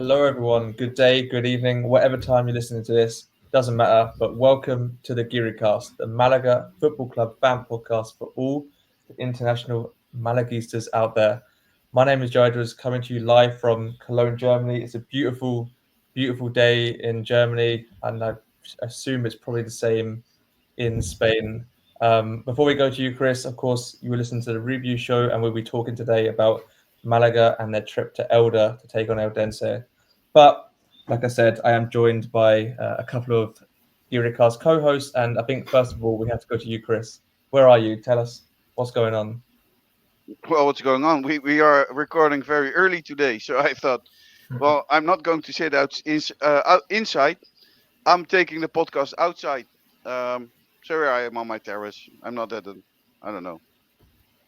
Hello, everyone. Good day, good evening, whatever time you're listening to this, doesn't matter. But welcome to the Giricast, the Malaga Football Club fan podcast for all the international Malaguistas out there. My name is Jidras, coming to you live from Cologne, Germany. It's a beautiful, beautiful day in Germany, and I assume it's probably the same in Spain. Before we go to you, Chris, of course, you will listen to the review show, and we'll be talking today about Malaga and their trip to Elda to take on Eldense. But like I said, I am joined by a couple of Eurocast co-hosts, and I think first of all we have to go to you, Chris. Where are you? Tell us what's going on. Well, what's going on? We are recording very early today, so I thought, well, I'm not going to sit out inside. I'm taking the podcast outside. So here I am on my terrace. I'm not at I don't know.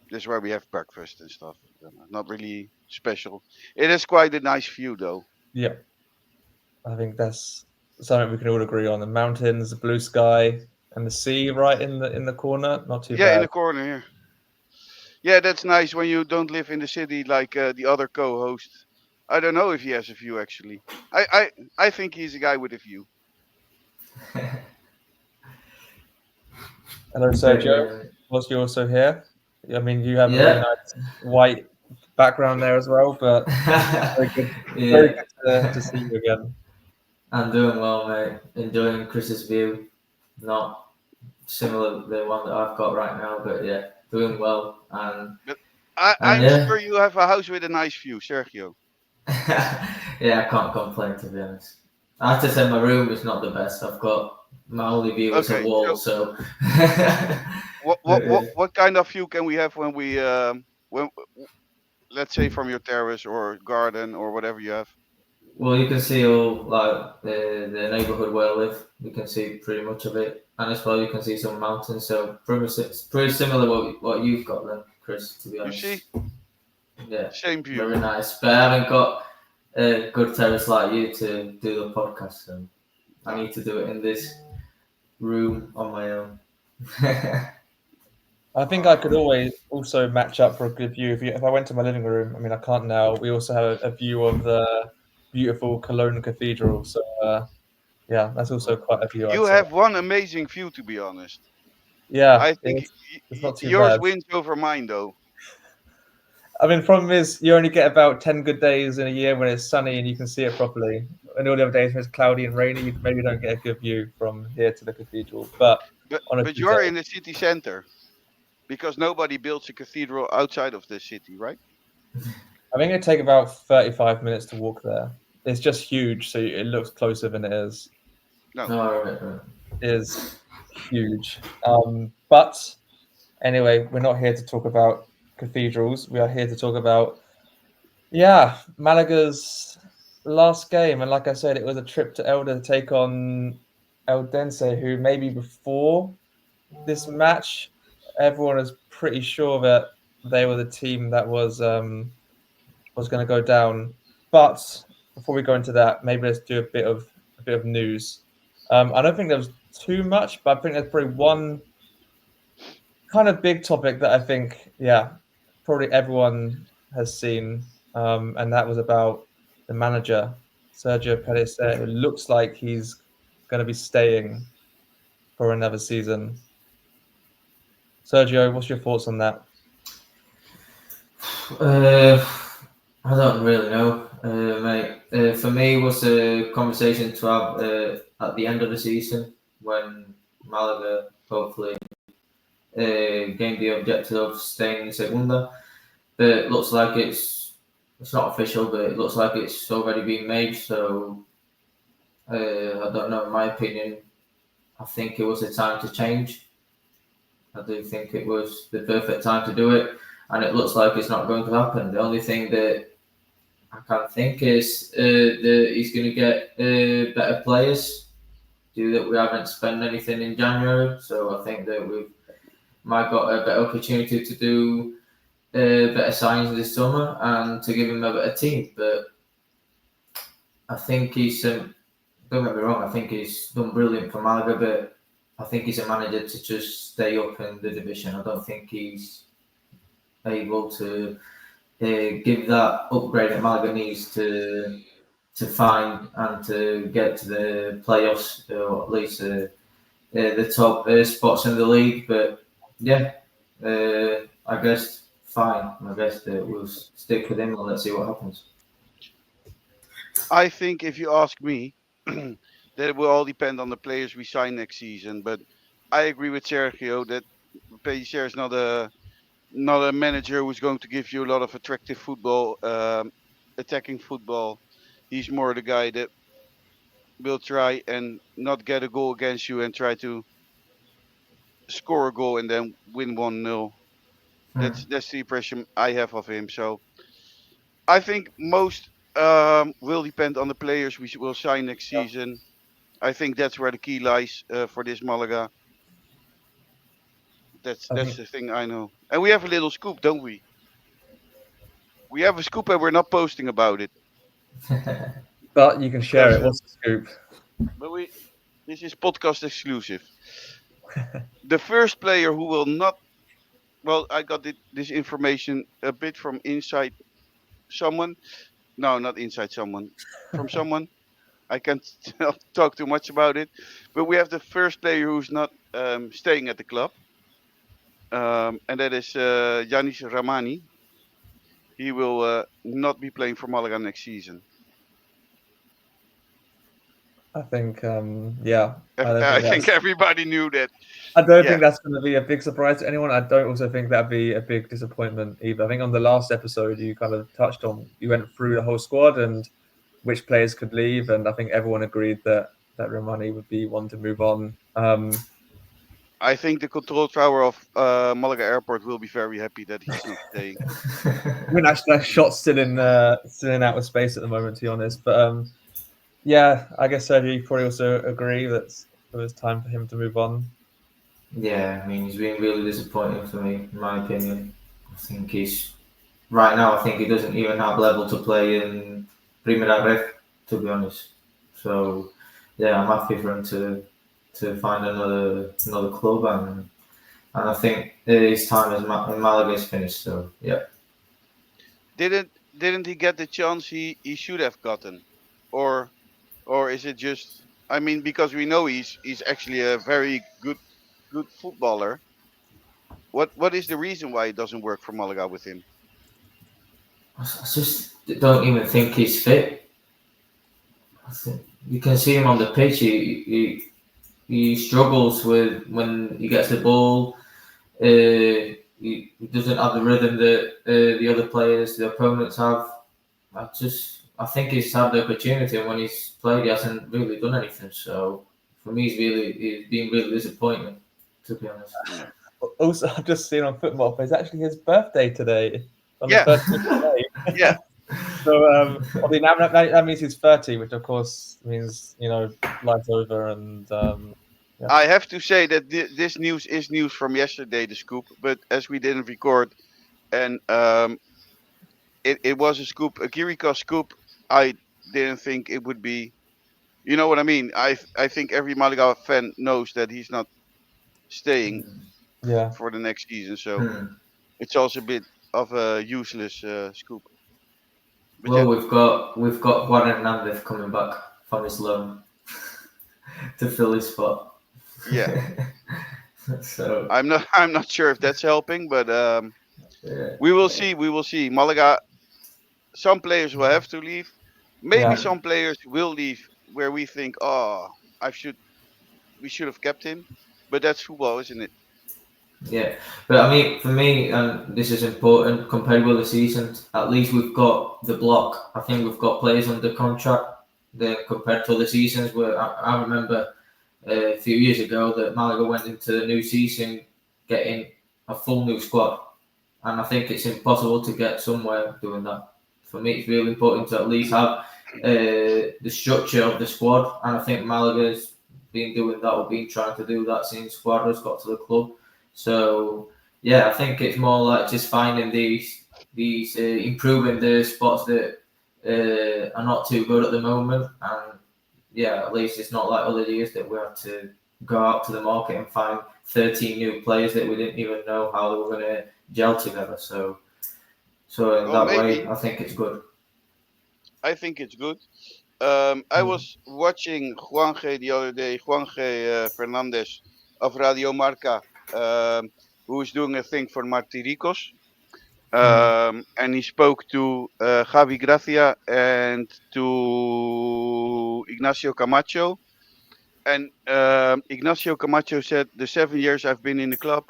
This is where we have breakfast and stuff. Not really special. It is quite a nice view, though. Yeah, I think that's something we can all agree on. The mountains, the blue sky, and the sea right in the corner. Not too Yeah, in bad. the corner here. Yeah, that's nice when you don't live in the city like the other co-host. I don't know if he has a view actually. I think he's a guy with a view. Hello, Sergio. Was you also here? I mean, you have a really Yeah. nice white background there as well, but very good, very good to see you again. I'm doing well, mate. Enjoying Chris's view. Not similar to the one that I've got right now, but yeah, doing well. And I'm yeah. sure you have a house with a nice view, Sergio. Yeah, I can't complain, to be honest. I have to say my room is not the best. I've got my only view is a wall, so. What kind of view can we have when let's say from your terrace or garden or whatever you have? Well, you can see all like the neighborhood where I live. You can see pretty much of it, and as well you can see some mountains. So pretty similar what you've got then, Chris. To be You honest. see? Yeah. Same view. Very nice, but I haven't got a good terrace like you to do the podcast. So I need to do it in this room on my own. I think I could always also match up for a good view. If I went to my living room, I mean, I can't now. We also have a view of the beautiful Cologne Cathedral. So, yeah, that's also quite a view, You I'd say. have one amazing view, to be honest. Yeah, I think it's not too yours bad. wins over mine, though. I mean, problem is you only get about 10 good days in a year when it's sunny and you can see it properly. And all the other days when it's cloudy and rainy, you maybe don't get a good view from here to the cathedral. But on a But good you're day, in the city center because nobody builds a cathedral outside of the city, right? I think it'd take about 35 minutes to walk there. It's just huge, so it looks closer than it is. No. Right. It is huge. But anyway, we're not here to talk about cathedrals. We are here to talk about, Malaga's last game. And like I said, it was a trip to Elda to take on Eldense, who maybe before this match, everyone was pretty sure that they were the team that was going to go down. But before we go into that, maybe let's do a bit of news. I don't think there was too much, but I think there's probably one kind of big topic that I think, probably everyone has seen, and that was about the manager, Sergio Perez. It looks like he's going to be staying for another season. Sergio, what's your thoughts on that? I don't really know, mate. For me, it was a conversation to have at the end of the season when Malaga hopefully gained the objective of staying in Segunda. But it looks like it's not official, but it looks like it's already been made. So I don't know. In my opinion, I think it was a time to change. I do think it was the perfect time to do it, and it looks like it's not going to happen. The only thing that I can think is that he's going to get better players. Do that we haven't spent anything in January, so I think that we might got a better opportunity to do better signings this summer and to give him a better team. But I think he's don't get me wrong. I think he's done brilliant for Malaga, but I think he's a manager to just stay up in the division. I don't think he's able to give that upgrade that Malaga needs to to find and to get to the playoffs, or at least the top spots in the league. But yeah, I guess fine. I guess that we'll stick with him and let's see what happens. I think if you ask me, that it will all depend on the players we sign next season. But I agree with Sergio that Pellicer is not a manager who's going to give you a lot of attractive football, attacking football. He's more the guy that will try and not get a goal against you and try to score a goal and then win 1-0. Hmm. That's the impression I have of him. So I think most will depend on the players we will sign next season. I think that's where the key lies for this Malaga. I That's think, the thing I know. And we have a little scoop, don't we? We have a scoop and we're not posting about it but you can share because it. What's the scoop? but we this is podcast exclusive. The first player who will not, well, I got this information a bit from inside someone. No, not inside someone. From someone. I can't talk too much about it. But we have the first player who's not staying at the club, and that is Yanis Ramani. He will not be playing for Malaga next season. I think, yeah, I don't I think think that's. everybody knew that. I don't Yeah, think that's going to be a big surprise to anyone. I don't also think that'd be a big disappointment either. I think on the last episode you kind of touched on, you went through the whole squad and which players could leave, and I think everyone agreed that Romani would be one to move on. I think the control tower of Malaga Airport will be very happy that he's not staying. I mean, actually, that shot's still in outer space at the moment, to be honest. But yeah, I guess Sergio, you probably also agree that it was time for him to move on. Yeah, I mean, he's been really disappointing for me, in my opinion. I think he's right now. I think he doesn't even have level to play in Primera Ref, to be honest. So yeah, I'm happy for him to find another club, and I think his time in Malaga is finished. So yeah. Didn't he get the chance he should have gotten, or is it just? I mean, because we know he's actually a very good footballer. What is the reason why it doesn't work for Malaga with him? I just don't even think he's fit. I think you can see him on the pitch. He struggles with when he gets the ball. He doesn't have the rhythm that the other players, the opponents have. I think he's had the opportunity, and when he's played, he hasn't really done anything. So for me, he's been really disappointing, to be honest. Yeah, Also, I've just seen on Football, it's actually his birthday today, on the yeah, 13th of May. yeah. So, obviously now that means he's 30, which of course means, life's over. And yeah. I have to say that this news is news from yesterday, the scoop. But as we didn't record, and it was a scoop, a Kirika scoop. I didn't think it would be. You know what I mean? I think every Malaga fan knows that he's not staying Yeah. for the next season. So Hmm. it's also a bit of a useless scoop. But Well, yeah, we've got Juan Hernandez coming back from his loan to fill his spot. yeah. So I'm not sure if that's helping, but yeah, we will see. We will see. Malaga. Some players will have to leave. Maybe Yeah. some players will leave where we think, oh, we should have kept him. But that's football, isn't it? yeah. But I mean, for me, and this is important compared with the seasons. At least we've got the block. I think we've got players under contract. Then compared to the seasons, where I remember a few years ago that Malaga went into the new season getting a full new squad, and I think it's impossible to get somewhere doing that. For me, it's really important to at least have the structure of the squad, and I think Malaga's been doing that or been trying to do that since Guarda's got to the club. So yeah, I think it's more like just finding these improving the spots that are not too good at the moment, and yeah, at least it's not like other years that we have to go out to the market and find 13 new players that we didn't even know how they were going to gel together. So in Well, that way, maybe. I think it's good. I think it's good. I was watching Juanje the other day, Juanje Fernandez of Radio Marca, who is doing a thing for Martiricos. And he spoke to Javi Gracia and to Ignacio Camacho. And Ignacio Camacho said, the 7 years I've been in the club,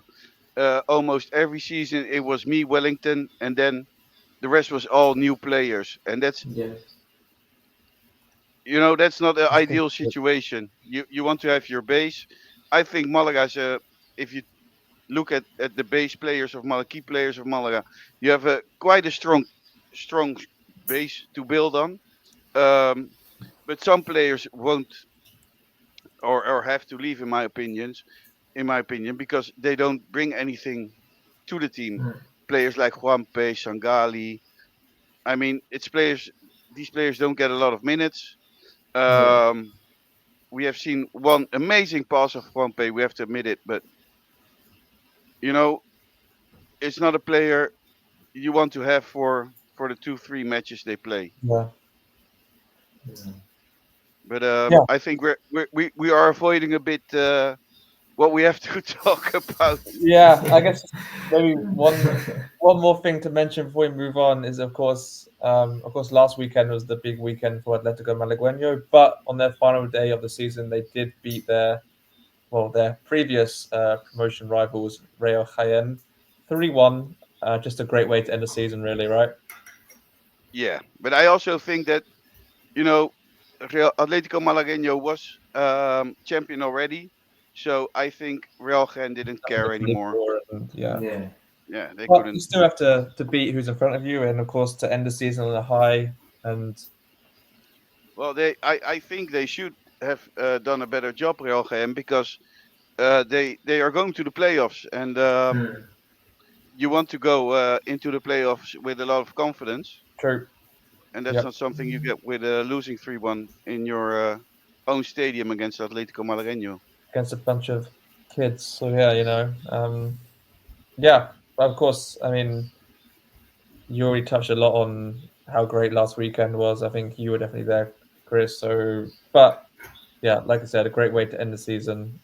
almost every season it was me, Wellington, and then the rest was all new players. And that's, Yeah. that's not the That's good. ideal situation. You want to have your base. I think Malaga is if you look at the base players of Malaga, key players of Malaga, you have quite a strong base to build on. Um, but some players won't or have to leave, in my opinion, because they don't bring anything to the team. Mm. Players like Juanpe, Sangali. I mean, it's players. These players don't get a lot of minutes. Yeah. Um, we have seen one amazing pass of Juanpe. We have to admit it, but you know, it's not a player you want to have for the 2-3 matches they play. Yeah. Yeah. But Yeah. I think we are avoiding a bit what we have to talk about. Yeah. I guess maybe one more thing to mention before we move on is, of course, last weekend was the big weekend for Atletico Malagueno, but on their final day of the season, they did beat their previous promotion rivals, Real Jaen, 3-1. Just a great way to end the season, really, right? Yeah, but I also think that you know, Atletico Malagueño was champion already, so I think Real Gen didn't care Nothing to live anymore. for, and yeah. Yeah. Yeah, they But you couldn't. still have to beat who's in front of you, and of course to end the season on a high. And Well, I think they should have done a better job, Real Gen, because they are going to the playoffs, and Mm. you want to go into the playoffs with a lot of confidence, true, and that's yep, not something you get with losing 3-1 in your own stadium against Atletico Malagueño. against a bunch of kids. So yeah, yeah. But of course, I mean, you already touched a lot on how great last weekend was. I think you were definitely there, Chris. So, but yeah, like I said, a great way to end the season.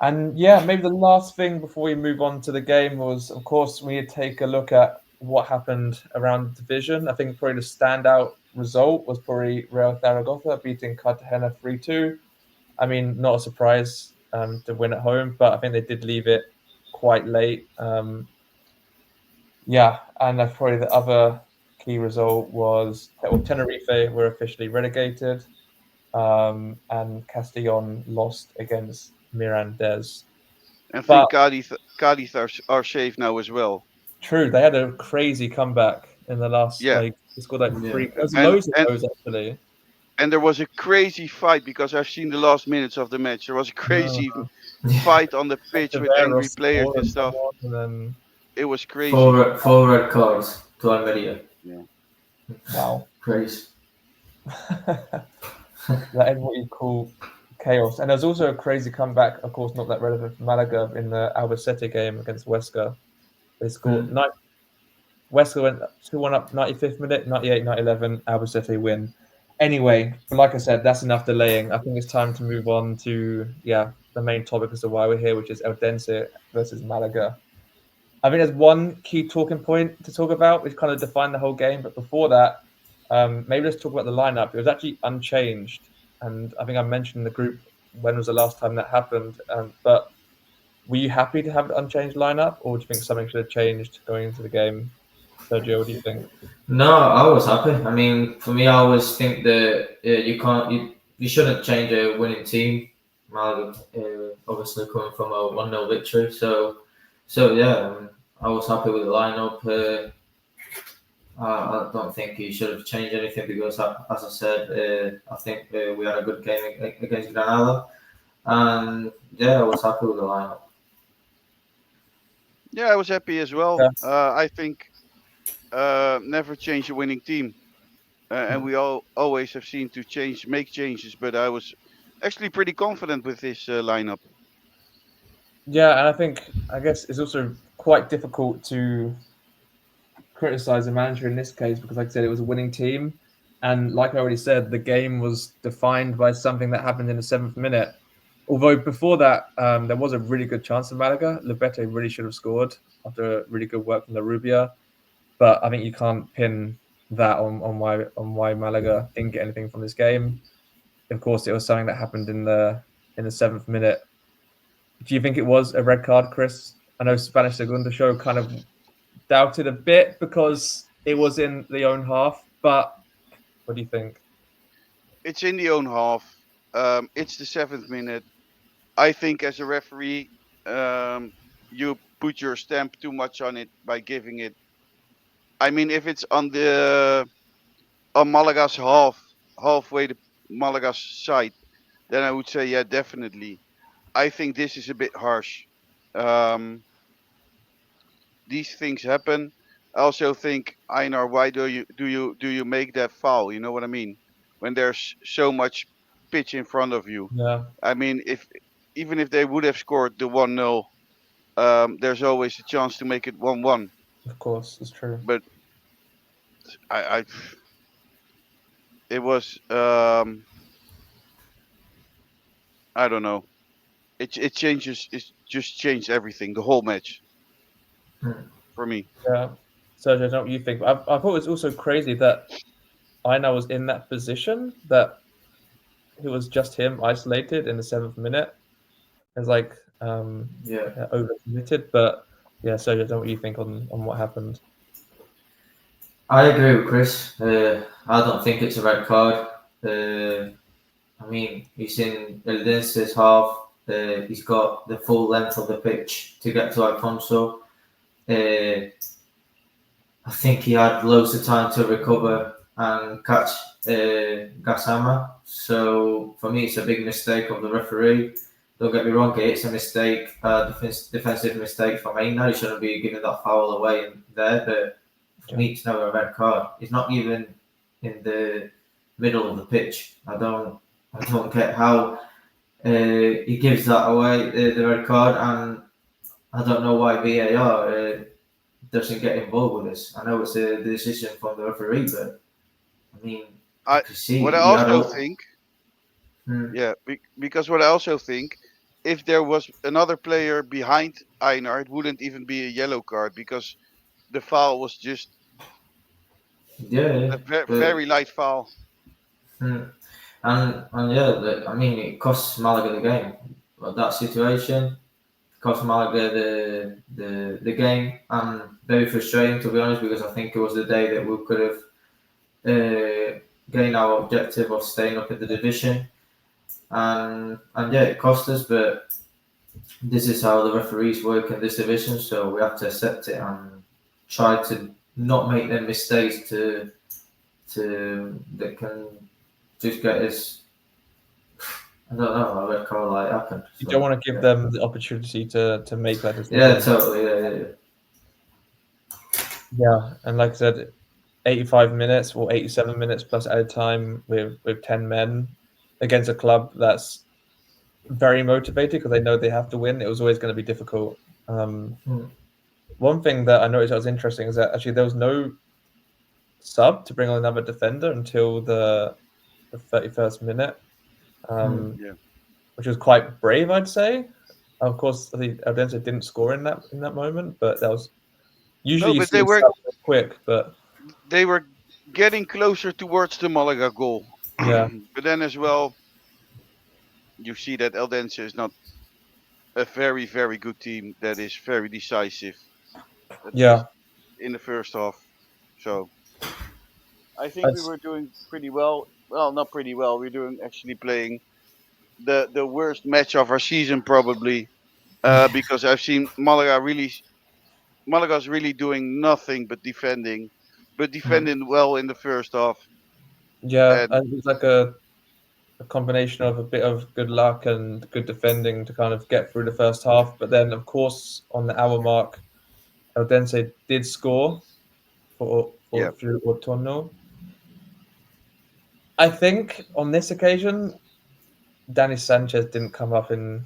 And yeah, maybe the last thing before we move on to the game was, of course, we need to take a look at what happened around the division. I think probably the standout result was probably Real Zaragoza beating Cartagena 3-2. I mean, not a surprise to win at home, but I think they did leave it quite late. Yeah, and probably the other key result was Tenerife were officially relegated, and Castellon lost against Mirandés. And I But think Cadiz are safe now as well. true, they had a crazy comeback in the last Yeah, like they scored like Yeah. three. There's and loads of and those actually. and there was a crazy fight because I've seen the last minutes of the match. There was a Uh, crazy Yeah. fight on the pitch with angry Taveros players scored and and stuff. someone, and then It was crazy. Four red cards to Almeria. Yeah. wow, Crazy. that is what you call chaos. And there's also a crazy comeback, of course, not that relevant for Malaga in the Albacete game against Huesca. They scored Mm. Huesca went 2-1 up 95th minute, 98, 11, Albacete win. Anyway, but like I said, that's enough delaying. I think it's time to move on to the main topic as to why we're here, which is Eldense versus Malaga. I think there's one key talking point to talk about, which kind of defined the whole game. But before that, maybe let's talk about the lineup. It was actually unchanged, and I think I mentioned in the group when was the last time that happened. But were you happy to have an unchanged lineup, or do you think something should have changed going into the game? Sergio, what do you think? No, I was happy. I mean, for me, I always think that you shouldn't change a winning team. Malaga, obviously coming from a 1-0 victory, so yeah, I was happy with the lineup. I don't think he should have changed anything because, as I said, I think we had a good game against Granada, and yeah, I was happy with the lineup. Yeah, I was happy as well. Yeah. I think never change a winning team, and we all always have seen to make changes. But I was actually pretty confident with this lineup. Yeah, and I guess it's also quite difficult to criticize the manager in this case because, like I said, it was a winning team, And like I already said, the game was defined by something that happened in the 7th minute. Although before that, there was a really good chance of Malaga. Lubete really should have scored after really good work from the Rubia. But I think you can't pin that on why Malaga didn't get anything from this game. Of course, it was something that happened in the 7th minute. Do you think it was a red card, Chris? I know Spanish Segunda Show kind of doubted a bit because it was in the own half, but what do you think? It's in the own half. It's the 7th minute. I think as a referee, you put your stamp too much on it by giving it. I mean, if it's on Malaga's halfway to Malaga's side, then I would say yeah, definitely. I think this is a bit harsh. Um, these things happen. I also think Einar, why do you make that foul? You know what I mean? When there's so much pitch in front of you. Yeah, I mean, if even if they would have scored the 1-0, there's always a chance to make it 1-1. of course, it's true. But I it was I don't know. It changes. It just changed everything. The whole match Hmm. for me. Yeah. Sergio, I don't know what you think. But I thought it was also crazy that Einar was in that position, that it was just him isolated in the 7th minute. It's like Yeah. overcommitted. But yeah, Sergio, I don't know what you think on what happened. I agree with Chris. I don't think it's a red card. I mean, he's in Eldense's half. He's got the full length of the pitch to get to Alfonso. I think he had loads of time to recover and catch Gassama. So for me, it's a big mistake of the referee. Don't get me wrong, it's a mistake, defensive mistake from Einar. He shouldn't be giving that foul away in there. But for me, it's never a red card. It's not even in the middle of the pitch. I don't get how he gives that away, the red card, and I don't know why VAR doesn't get involved with this. I know it's a decision from the referee, but I mean, I you can see what I he had also a. think, Hmm. yeah, because what I also think, if there was another player behind Einar, it wouldn't even be a yellow card because the foul was just Yeah, a but very light foul. hmm. and yeah, I mean, it costs Malaga the game. But that situation cost Malaga the game, and very frustrating to be honest because I think it was the day that we could have gained our objective of staying up in the division, and yeah, it cost us, but this is how the referees work in this division, so we have to accept it and try to not make them mistakes to that can just get us. I don't know. I red card like happened. You So, don't want to give yeah. them the opportunity to make that decision. Yeah, totally. Yeah. Yeah, and like I said, 85 minutes or 87 minutes plus added time with 10 men against a club that's very motivated because they know they have to win. It was always going to be difficult. Hmm. One thing that I noticed that was interesting is that actually there was no sub to bring on another defender until the 31st minute, Yeah. which was quite brave, I'd say. Of course, the Eldense didn't score in that moment, but that was usually No, you but see a sub quick, but they were getting closer towards the Malaga goal. yeah, But then as well, you see that Eldense is not a very good team that is very decisive, at yeah. least in the first half. So I think we That's, were doing pretty well. Well, not pretty well. We're doing actually playing the worst match of our season probably, because I've seen Malaga's really doing nothing but defending, but Hmm. defending well in the first half. yeah, And and it's like a combination of a bit of good luck and good defending to kind of get through the first half. But then, of course, on the hour mark, Eldense did score yeah, for through Otono. I think on this occasion, Danny Sanchez didn't come up in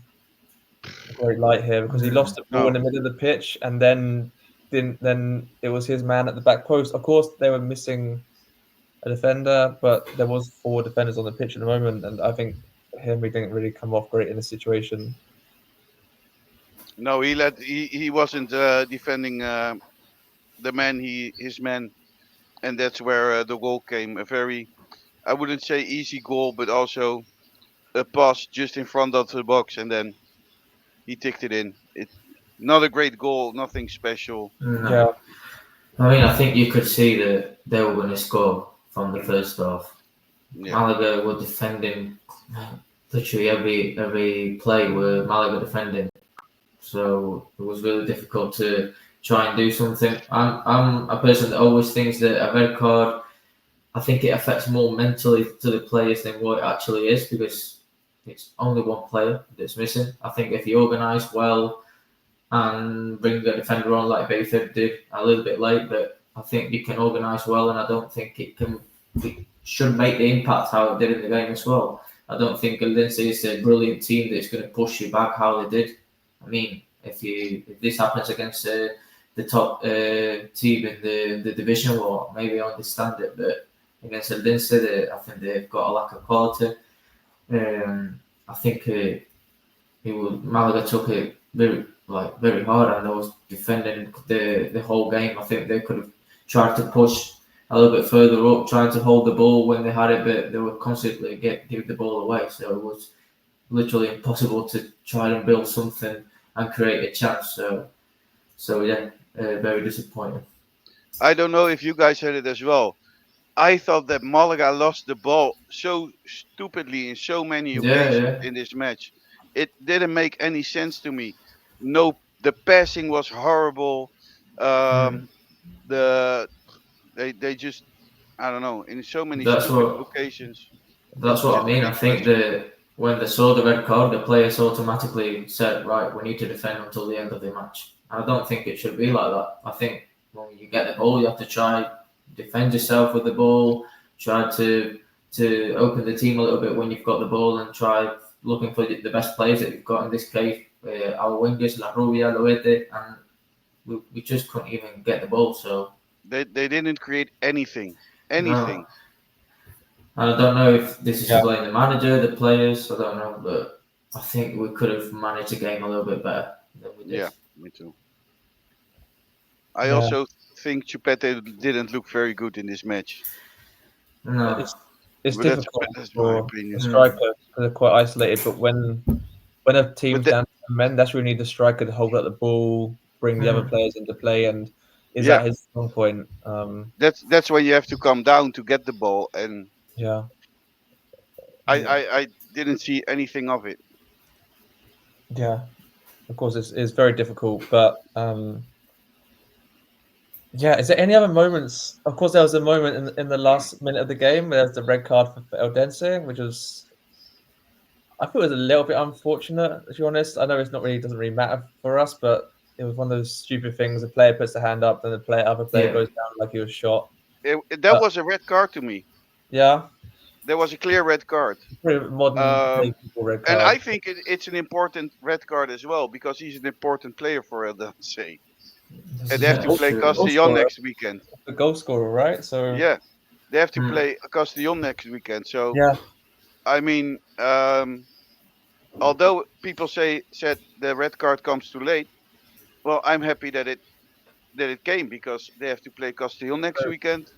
a great light here because he lost the ball in no, the middle of the pitch and then didn't. Then it was his man at the back post. Of course, they were missing a defender, but there was 4 defenders on the pitch at the moment, and I think Henry didn't really come off great in the situation. No, he wasn't defending his man, and that's where the goal came. A very, I wouldn't say easy goal, but also a pass just in front of the box, and then he ticked it in. It not a great goal, nothing special. No. Yeah, I mean, I think you could see that they were going to score from the first half. Yeah. Malaga were defending literally every play were Malaga defending, so it was really difficult to try and do something. I'm a person that always thinks that a red card, I think it affects more mentally to the players than what it actually is, because it's only one player that's missing. I think if you organise well and bring the defender on like Bayford did a little bit late, but I think you can organise well, and I don't think it should make the impact how it did in the game as well. I don't think Lindsay is a brilliant team that's going to push you back how they did. I mean, if this happens against the top team in the division, well, maybe I understand it, but against Lindsay, I think they've got a lack of quality. I think Malaga took it very hard, and they was defending the whole game. I think they could have tried to push a little bit further up, trying to hold the ball when they had it, but they were constantly give the ball away. So it was literally impossible to try and build something and create a chance. So yeah, very disappointing. I don't know if you guys had it as well. I thought that Malaga lost the ball so stupidly in so many occasions Yeah. in this match. It didn't make any sense to me. No, the passing was horrible. The they just, I don't know, in so many That's stupid what occasions. that's what I Just mean. I think ridiculous. that when they saw the red card, the players automatically said, "Right, we need to defend until the end of the match." And I don't think it should be like that. I think when you get the ball, you have to try defend yourself with the ball. Try to open the team a little bit when you've got the ball, and try looking for the best players that you've got. In this case, our wingers, La Rubia, Loete, and we just couldn't even get the ball. So They didn't create anything. no. Anything. I don't know if this is to Yeah. blame the manager, the players. I don't know, but I think we could have managed the game a little bit better than we did. Yeah, me too. I Yeah. also think Chupete didn't look very good in this match. No, It's But difficult that's my for opinion. a striker because they're quite isolated. But when a team's But the, down to 10 men, that's really need the striker to hold up the ball, bring the other players into play, and is yeah, that his strong point? that's when you have to come down to get the ball, and Yeah, I didn't see anything of it. yeah. Of course, it's very difficult, but yeah. Is there any other moments? Of course, there was a moment in the last minute of the game where there's the red card for Eldense, which was, I thought it was a little bit unfortunate, to be honest. I know it's not really doesn't really matter for us, but it was one of those stupid things. The player puts the hand up, then the other player Yeah. goes down like he was shot. That was a red card to me. Yeah, There was a clear red card. pretty modern Um, people red and card. I think it's an important red card as well, because he's an important player for Elda. Say, and they have to That's play true. Castellon next weekend. The goal scorer, right? So Yeah, they have to Mm. play Castellon next weekend. So yeah, I mean, although people said the red card comes too late, well, I'm happy that it came, because they have to play Castellon next Right. weekend.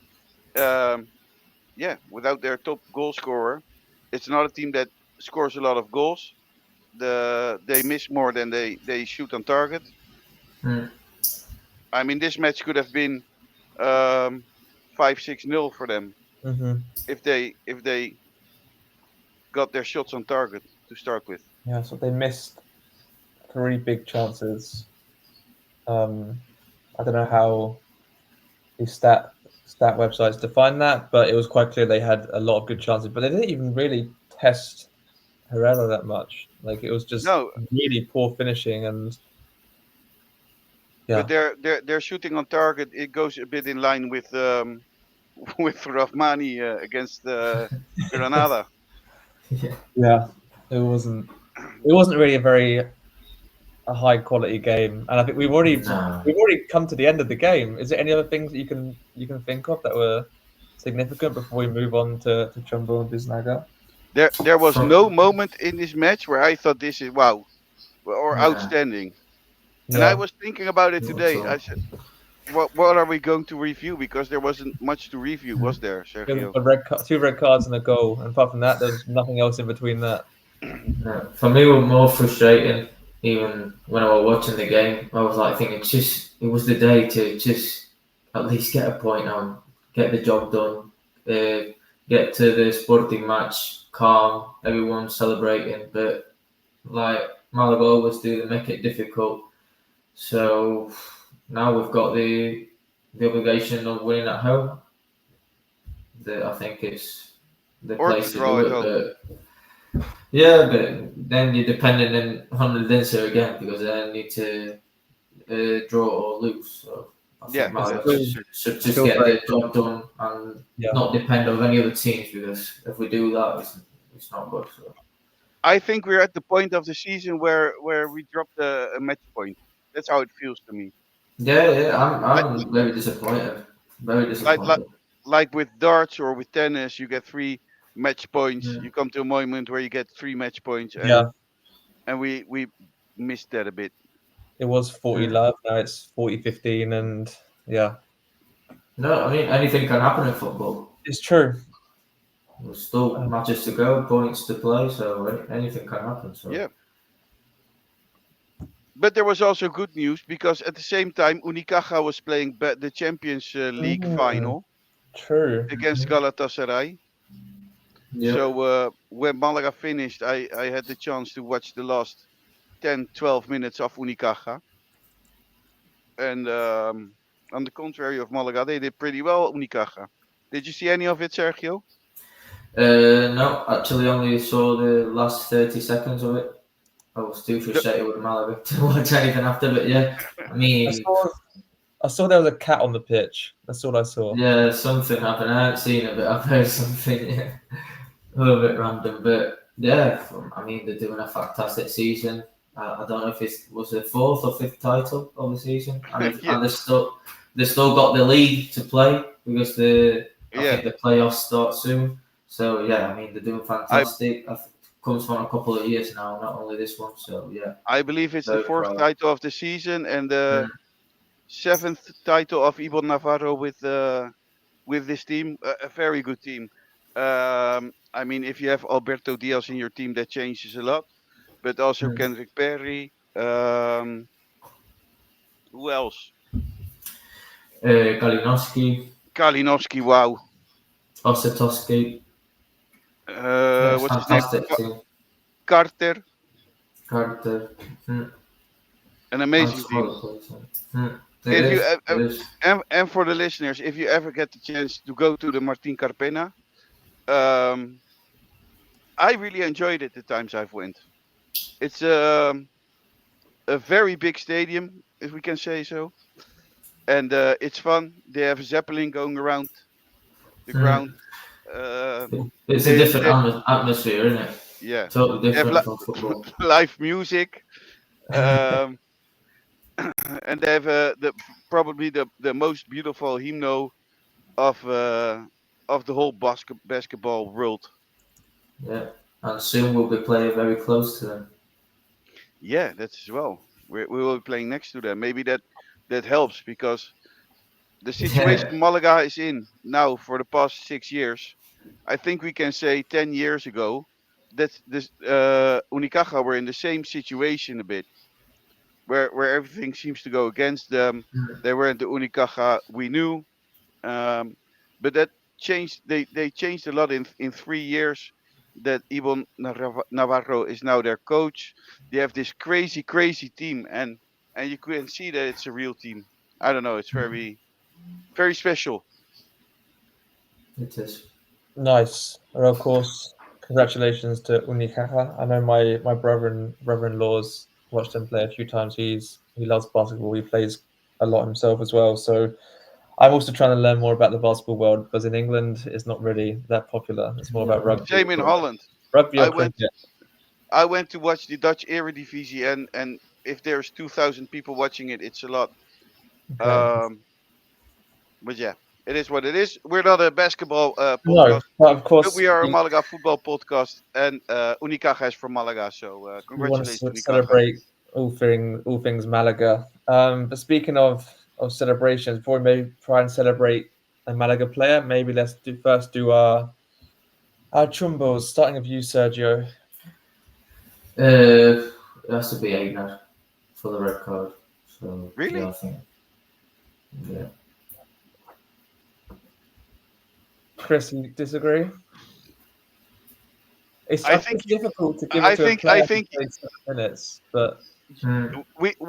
Yeah, without their top goal scorer, it's not a team that scores a lot of goals. They miss more than they shoot on target. Mm. I mean, this match could have been 5-6-0 for them hmm if they got their shots on target to start with. yeah. So they missed 3 big chances. I don't know how the stat websites define that, but it was quite clear they had a lot of good chances, but they didn't even really test Herrera that much. Like it was just No, really poor finishing, and yeah, but their shooting on target, it goes a bit in line with with Rahmani against Granada. yeah, it wasn't really a high quality game, and I think No. we've already come to the end of the game. Is there any other things that you can think of that were significant before we move on to Jumbo and Biznaga? There was From no moment in this match where I thought this is wow or nah, outstanding. And I Yeah, was thinking about it not at today. I all. said, what are we going to review? Because there wasn't much to review, Mm. was there, there was Sergio? a two red cards and a goal, and apart from that, there was nothing else in between that. No. For me, it was more frustrating. Even when I was watching the game, I was like thinking, just it was the day to just at least get a point on, get the job done, uh, get to the sporting match calm, everyone celebrating. But like Malaga always do, they make it difficult. So now we've got the obligation of winning at home. I think it's the Or to place to draw do at it. home. But yeah, but then you're dependent on the Lindsay again because they need to draw or lose. So I Yeah, think It's Malaga that's still should just still get very the job done and yeah. not depend on any other teams because if we do that, it's not good. So I think we're at the point of the season where we dropped a match point. That's how it feels to me. yeah, yeah, Like I'm very disappointed. Very like like disappointed. like with darts or with tennis, you get three match points. Mm. You come to a moment where you get three match points, Yeah, and we missed that a bit. it was 40 Mm. love, now it's 40-15, and yeah, No, I mean anything can happen in football. it's true. There's still Uh, matches to go, points to play, so anything can happen. So Yeah. But there was also good news because at the same time, Unicaja was playing the Champions League mm, final true. against Galatasaray. yeah. So when Malaga finished, I had the chance to watch the last 10, 12 minutes of Unicaja. And on the contrary of Malaga, they did pretty well, Unicaja. Did you see any of it, Sergio? No, actually, only saw the last 30 seconds of it. I was too The- frustrated with Malaga to watch anything after. But yeah, I I mean, saw I saw there was a cat on the pitch. That's all I saw. yeah, something happened. I haven't seen it, but I've heard something. Yeah, a little bit random, but yeah, I mean, they're doing a fantastic season. I don't know if it was the fourth or fifth title of the season, yeah, and they still got the league to play because I yeah. think the playoffs start soon. So yeah, I mean, they're doing I fantastic. Comes from a couple of years now, not only this one. So yeah, I believe it's the very fourth proud. title of the season and the Mm. seventh title of Ibon Navarro with this team. A very good team. I mean, if you have Alberto Diaz in your team, that changes a lot. But also Mm. Kendrick Perry. Who else? Kalinowski, Kalinowski. Wow. Ossetowski. Yeah, it's What's his name? fantastic team. Carter. Carter. Mm. An And amazing some team. other players. Mm. It If you is. It is. and for the listeners, if you ever get the chance to go to the Martin Carpena, um, I really enjoyed it the times I've went. It's a very big stadium, if we can say so, and it's fun. They have a zeppelin going around the ground. Mm. Uh, It's a they, different they atmosphere, isn't it? yeah, Totally they have different from football. live music, um, and they have probably the most beautiful hymno of the whole basketball world. Yeah. And soon we'll be playing very close to them. Yeah, that's as well. We will be playing next to them. Maybe that helps because the situation Yeah. Malaga is in now for the past 6 years, I think we can say 10 years ago that this Unicaja were in the same situation a bit, where everything seems to go against them. Mm. They weren't the Unicaja we knew, um, but that changed. They changed a lot in 3 years. That Ibon Navarro is now their coach. They have this crazy team, and you can see that it's a real team. I don't know. It's very special. It is. Nice. Well, of course, congratulations to Unicaja. I know my brother-in-law's watched him play a few times. He loves basketball. He plays a lot himself as well. So I'm also trying to learn more about the basketball world because in England it's not really that popular. It's more about No. rugby Same in or Holland. rugby or I went cricket. I went to watch the Dutch Eredivisie, and if there's 2,000 people watching it, it's a lot. Okay. Um, but yeah, It is what it is. We're not a basketball No, podcast, but of but course we are a Malaga football podcast, and Unicaja is from Malaga. So we want congratulations, to Unicaja. celebrate all things Malaga. But speaking of celebrations, before we maybe try and celebrate a Malaga player, maybe let's first do our chumbos. Starting with you, Sergio. It has to be Einar for the red card. So Really? yeah, I think yeah. Chris, you disagree? I think It's difficult to give I it to a think I player who think played 7 minutes, but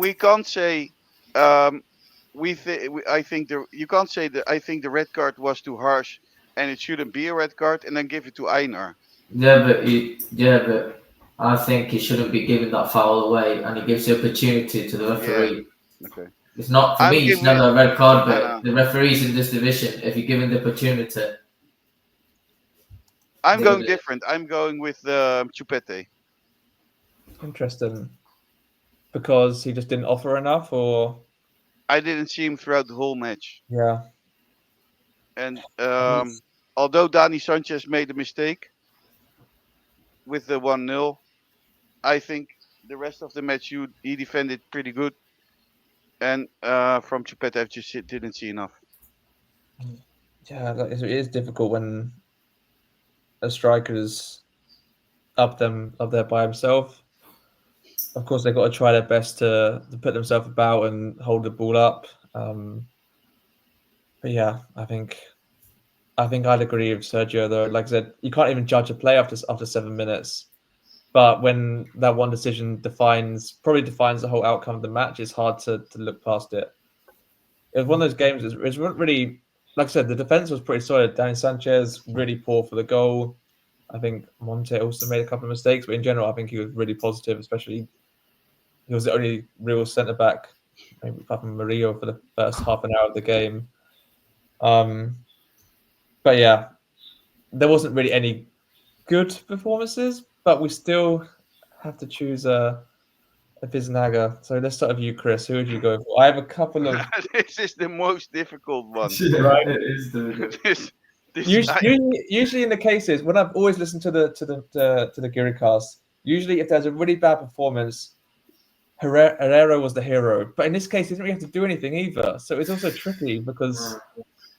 we can't say I think you can't say that I think the red card was too harsh and it shouldn't be a red card and then give it to Einar. But I think he shouldn't be giving that foul away, and he gives the opportunity to the Yeah. referee. Okay. It's not for I'm me. It's giving it. never a red card, I but know. the referees in this division, if you give him the opportunity, I'm they're going gonna. different. I'm going with Chupete. interesting because he just didn't offer enough, or I didn't see him throughout the whole match, yeah. and He's- although Dani Sanchez made a mistake with the 1-0, I think the rest of the match he defended pretty good. And from Chupete, I just didn't see enough. Yeah, it is difficult when a striker is up there by himself. Of course, they've got to try their best to put themselves about and hold the ball up. But yeah, I think I'd agree with Sergio though. Like I said, you can't even judge a play after 7 minutes. But when that one decision probably defines the whole outcome of the match, it's hard to look past it. It was one of those games. It wasn't really, like I said, the defense was pretty solid. Dani Sanchez really poor for the goal. I think Monte also made a couple of mistakes, but in general, I think he was really positive. Especially, he was the only real centre back, maybe apart from Murillo for the first half an hour of the game. Um, but yeah, there wasn't really any good performances, but we still have to choose a Biznaga. So let's start with you, Chris. Who would you go for? I have a couple of This is the most difficult one. right. It is the. this Usually, in the cases when I've always listened to the Giri cast, usually if there's a really bad performance, Herrera was the hero. But in this case, he didn't really have to do anything either. So it's also tricky because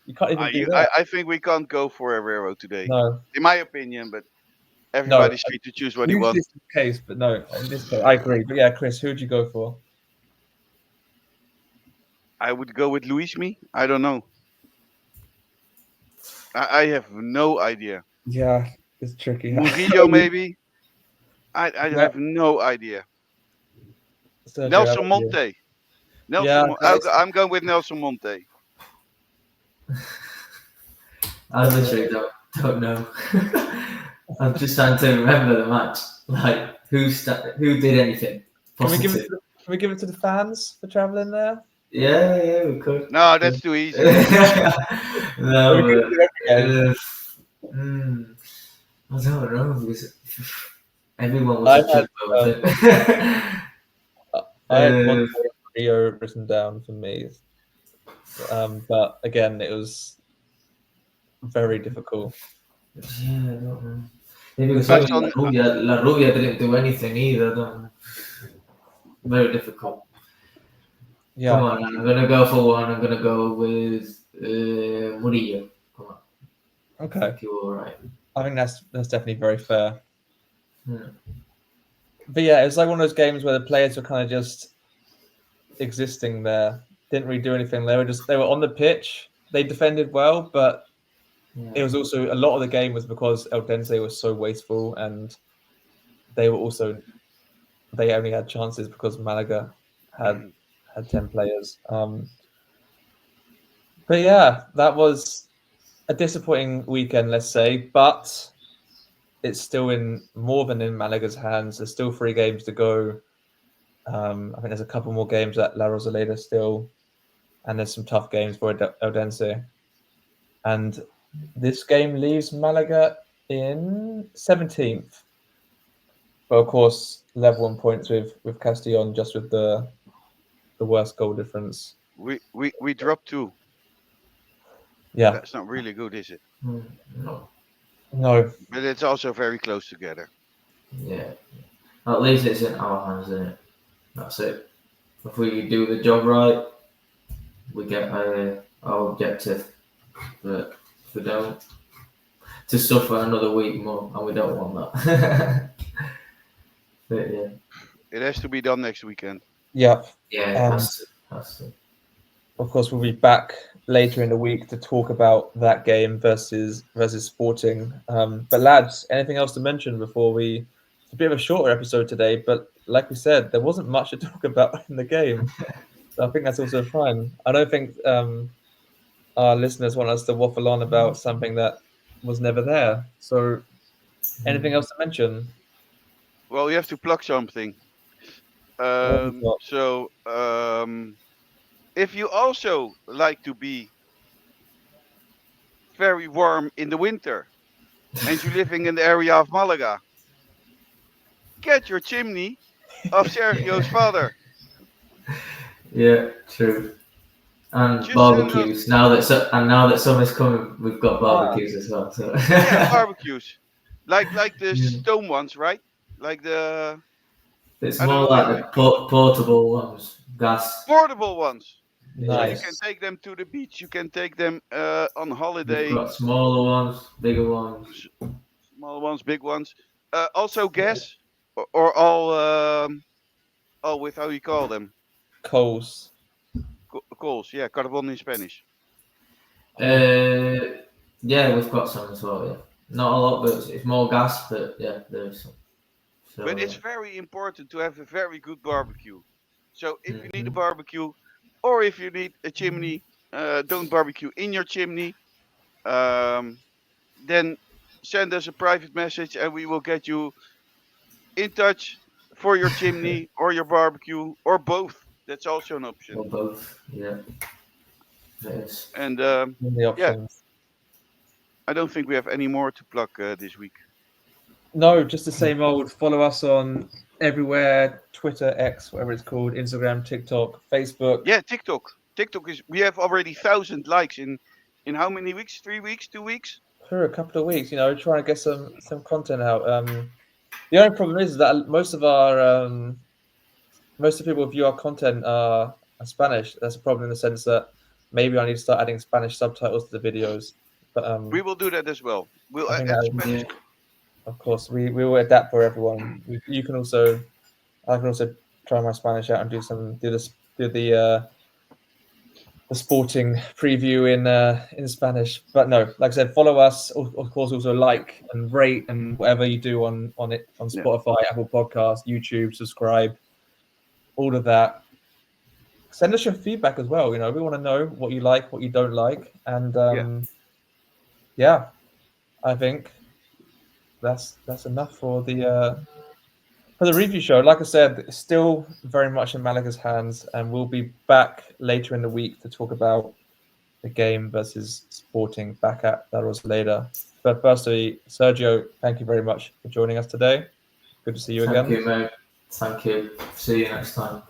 you can't even do that. I think we can't go for Herrero today, No, in my opinion. But no. everybody's free to choose what he Usually wants. it's the case, but no. In this case, I agree. But yeah, Chris, who'd you go for? I would go with Luismi. I don't know. I have no idea. Yeah, it's tricky. Murillo, maybe. I Yeah, have no idea. Sergio, how Nelson about you? Monte. Yeah, I'm going with Nelson Monte. I literally don't know. I'm just trying to remember the match. Like who did anything Can we give it? positive? Can we give it to the fans for traveling there? Yeah, we could. No, that's too easy. We No, give it to every game. I don't know because everyone I was a had chumbo with it. I had Uh, Rio written down for me, but again, it was very difficult. yeah, I don't know. Maybe because Based even on La Rubia didn't do anything either. I don't know. Very difficult. Come Yeah, on, I'm gonna go for one. I'm gonna go with Murillo. Come on, I okay. think you're all right. I think that's definitely very fair. Yeah. But yeah, it's like one of those games where the players were kind of just existing there, didn't really do anything. They were on the pitch. They defended well, but it was also a lot of the game was because Eldense was so wasteful, and they only had chances because Malaga had 10 players. But yeah, that was a disappointing weekend, let's say, but it's still in more than in Malaga's hands. There's still 3 games to go. I think there's a couple more games at La Rosaleda still, and there's some tough games for Eldense. And this game leaves Malaga in 17th. But of course, level on points with Castellon, just with the worst goal difference. we dropped 2. Yeah. That's not really good, is it? No. No. But it's also very close together. Yeah. At least it's in our hands, isn't it? That's it. If we do the job right, we get our objective. But if we don't, to suffer another week more, and we don't want that. But yeah. It has to be done next weekend. Yeah. Yeah, it And has to. Has to. of course, we'll be back later in the week to talk about that game versus Sporting. But lads, anything else to mention before we? It's a bit of a shorter episode today, but like we said, there wasn't much to talk about in the game. So I think that's also fine. I don't think our listeners want us to waffle on about something that was never there. So, anything else to mention? Well, you have to plug something. What have we got? So, if you also like to be very warm in the winter and you're living in the area of Malaga, get your chimney of Sergio's father. Yeah, true. And Just send us, barbecues. Now that summer's coming, we've got barbecues as well. So yeah, barbecues, like the Yeah. stone ones, right? Like the It's I don't more know like how you the call them, portable ones, gas. portable ones. So you Yeah. can Nice. take them to the beach. You can take them on We've holiday. got smaller ones, bigger ones. Small ones, big ones. Also gas or all with how you call them Coals. coals. Yeah, carbon in Spanish. Yeah, we've got some as well. Yeah, not a lot, but it's more gas. But yeah, there's some. But So it's very important to have a very good barbecue. So if you need a mhm. barbecue, or if you need a chimney, don't barbecue in your chimney. Um, then send us a private message, and we will get you in touch for your chimney or your barbecue or both. That's also an option. Or both. Yeah, it is. And The yeah, options. I don't think we have any more to plug this week. No, just the same old. Follow us on everywhere: Twitter, X, whatever it's called, Instagram, TikTok, Facebook. Yeah, TikTok. TikTok is we have already 1,000 likes in how many weeks? 3 weeks? 2 weeks? For a couple of weeks, trying to get some content out. The only problem is that most of the people who view our content are Spanish. That's a problem in the sense that maybe I need to start adding Spanish subtitles to the videos. But We will do that as well. We'll I think add that, Spanish. Yeah, of course, we will adapt for everyone. You can also, I can also try my Spanish out and do the sporting preview in Spanish. But no, like I said, follow us. Of course, also like and rate and whatever you do on Yeah. Spotify, Apple Podcasts, YouTube. Subscribe, all of that. Send us your feedback as well. We want to know what you like, what you don't like, and Yeah. yeah, I think that's enough for the review show. Like I said, it's still very much in Malaga's hands, and we'll be back later in the week to talk about the game versus Sporting back at La Rosaleda. But firstly, Sergio, thank you very much for joining us today. Good to see you thank again. you, mate. Thank you. See you next time.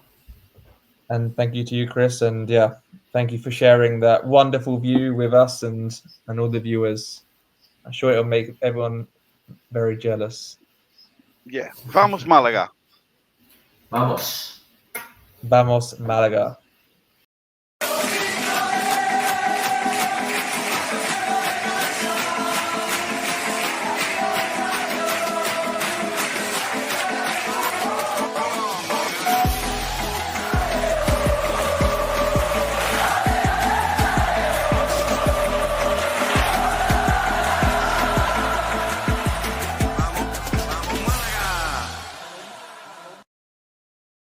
And thank you to you, Chris. And yeah, thank you for sharing that wonderful view with us and all the viewers. I'm sure it'll make everyone very jealous. Yeah. Vamos Malaga. Vamos. Vamos, Malaga.